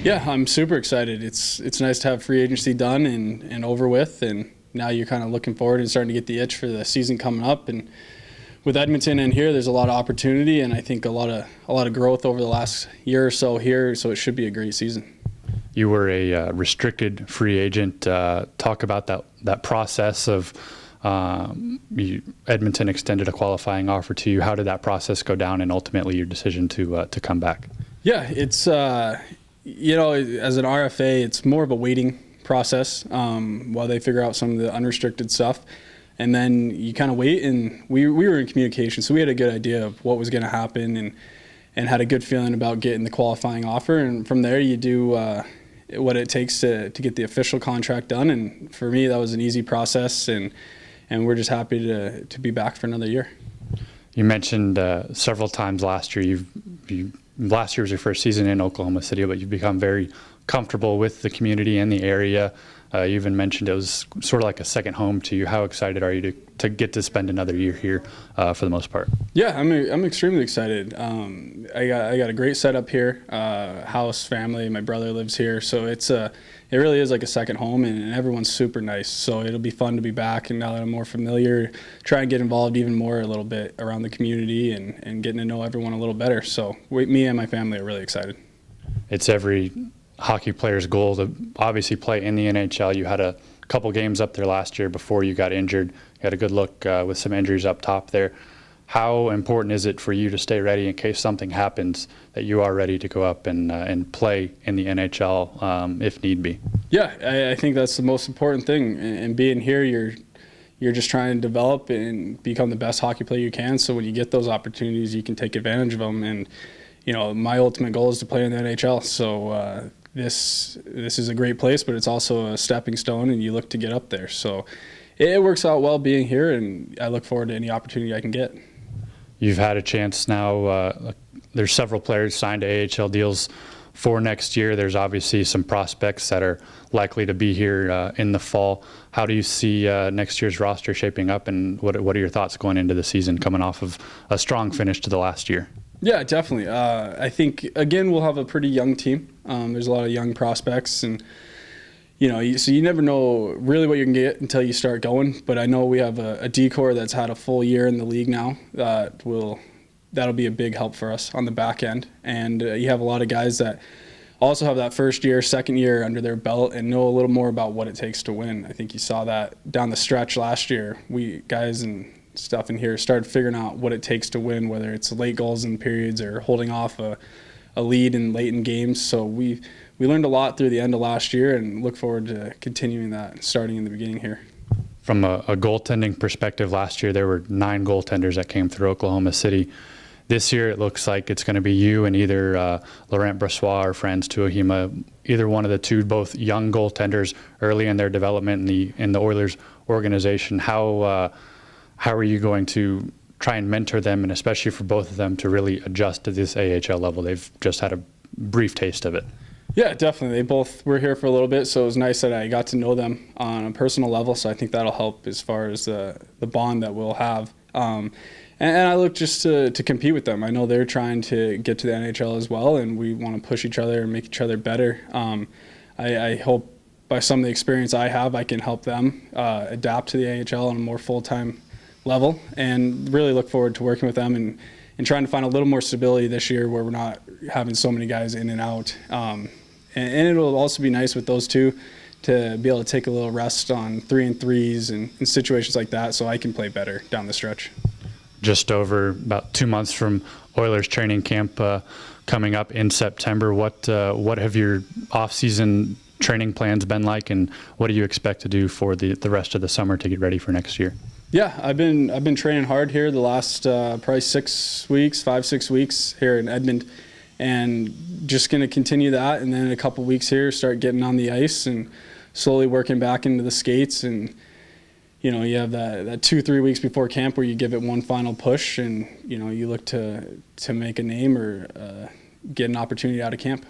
Yeah, I'm super excited. It's nice to have free agency done and over with, and now you're kind of looking forward and starting to get the itch for the season coming up. And with Edmonton and here, there's a lot of opportunity, and I think a lot of growth over the last year or so here. So it should be a great season. You were a restricted free agent. Talk about that process of Edmonton extended a qualifying offer to you. How did that process go down, and ultimately your decision to come back? Yeah, it's as an RFA, it's more of a waiting process while they figure out some of the unrestricted stuff. And then you kind of wait, and we were in communication, so we had a good idea of what was going to happen and had a good feeling about getting the qualifying offer. And from there, you do what it takes to get the official contract done. And for me, that was an easy process, and we're just happy to be back for another year. You mentioned several times last year, last year was your first season in Oklahoma City, but you've become very comfortable with the community and the area. You even mentioned it was sort of like a second home to you. How excited are you to get to spend another year here for the most part? Yeah, I'm extremely excited. I got a great setup here, house, family. My brother lives here, so it really is like a second home, and everyone's super nice. So it'll be fun to be back, and now that I'm more familiar, try and get involved even more a little bit around the community and getting to know everyone a little better. So me and my family are really excited. It's every hockey player's goal to obviously play in the NHL. You had a couple games up there last year before you got injured. You had a good look with some injuries up top there. How important is it for you to stay ready in case something happens, that you are ready to go up and play in the NHL if need be? Yeah, I think that's the most important thing. And being here, you're just trying to develop and become the best hockey player you can. So when you get those opportunities, you can take advantage of them. And my ultimate goal is to play in the NHL. So this is a great place, but it's also a stepping stone, and you look to get up there. So it works out well being here, and I look forward to any opportunity I can get. You've had a chance now. There's several players signed to AHL deals for next year. There's obviously some prospects that are likely to be here in the fall. How do you see next year's roster shaping up, and what are your thoughts going into the season, coming off of a strong finish to the last year? Yeah, definitely. I think, again, we'll have a pretty young team. There's a lot of young prospects, and so you never know really what you can get until you start going. But I know we have a D-core that's had a full year in the league now. That'll be a big help for us on the back end. And you have a lot of guys that also have that first year, second year under their belt and know a little more about what it takes to win. I think you saw that down the stretch last year. We guys and stuff in here started figuring out what it takes to win, whether it's late goals in periods or holding off a lead in late in games. So we learned a lot through the end of last year, and look forward to continuing that starting in the beginning here. From a goaltending perspective, last year there were 9 goaltenders that came through Oklahoma City. This year it looks like it's going to be you and either Laurent Brossoit or Franz Tuahima, either one of the two, both young goaltenders early in their development in the Oilers organization. How are you going to try and mentor them, and especially for both of them to really adjust to this AHL level? They've just had a brief taste of it. Yeah, definitely. They both were here for a little bit, so it was nice that I got to know them on a personal level. So I think that'll help as far as the bond that we'll have. And I look just to compete with them. I know they're trying to get to the NHL as well, and we want to push each other and make each other better. I hope by some of the experience I have, I can help them adapt to the AHL on a more full-time level, and really look forward to working with them and trying to find a little more stability this year where we're not having so many guys in and out. And it'll also be nice with those two to be able to take a little rest on 3-and-3s and situations like that, so I can play better down the stretch. Just over about 2 months from Oilers training camp coming up in September, what have your off-season training plans been like, and what do you expect to do for the rest of the summer to get ready for next year? Yeah, I've been training hard here the last probably 6 weeks, 5-6 weeks here in Edmond, and just going to continue that. And then in a couple weeks here, start getting on the ice and slowly working back into the skates. And you have that 2-3 weeks before camp where you give it one final push, and you look to make a name or get an opportunity out of camp.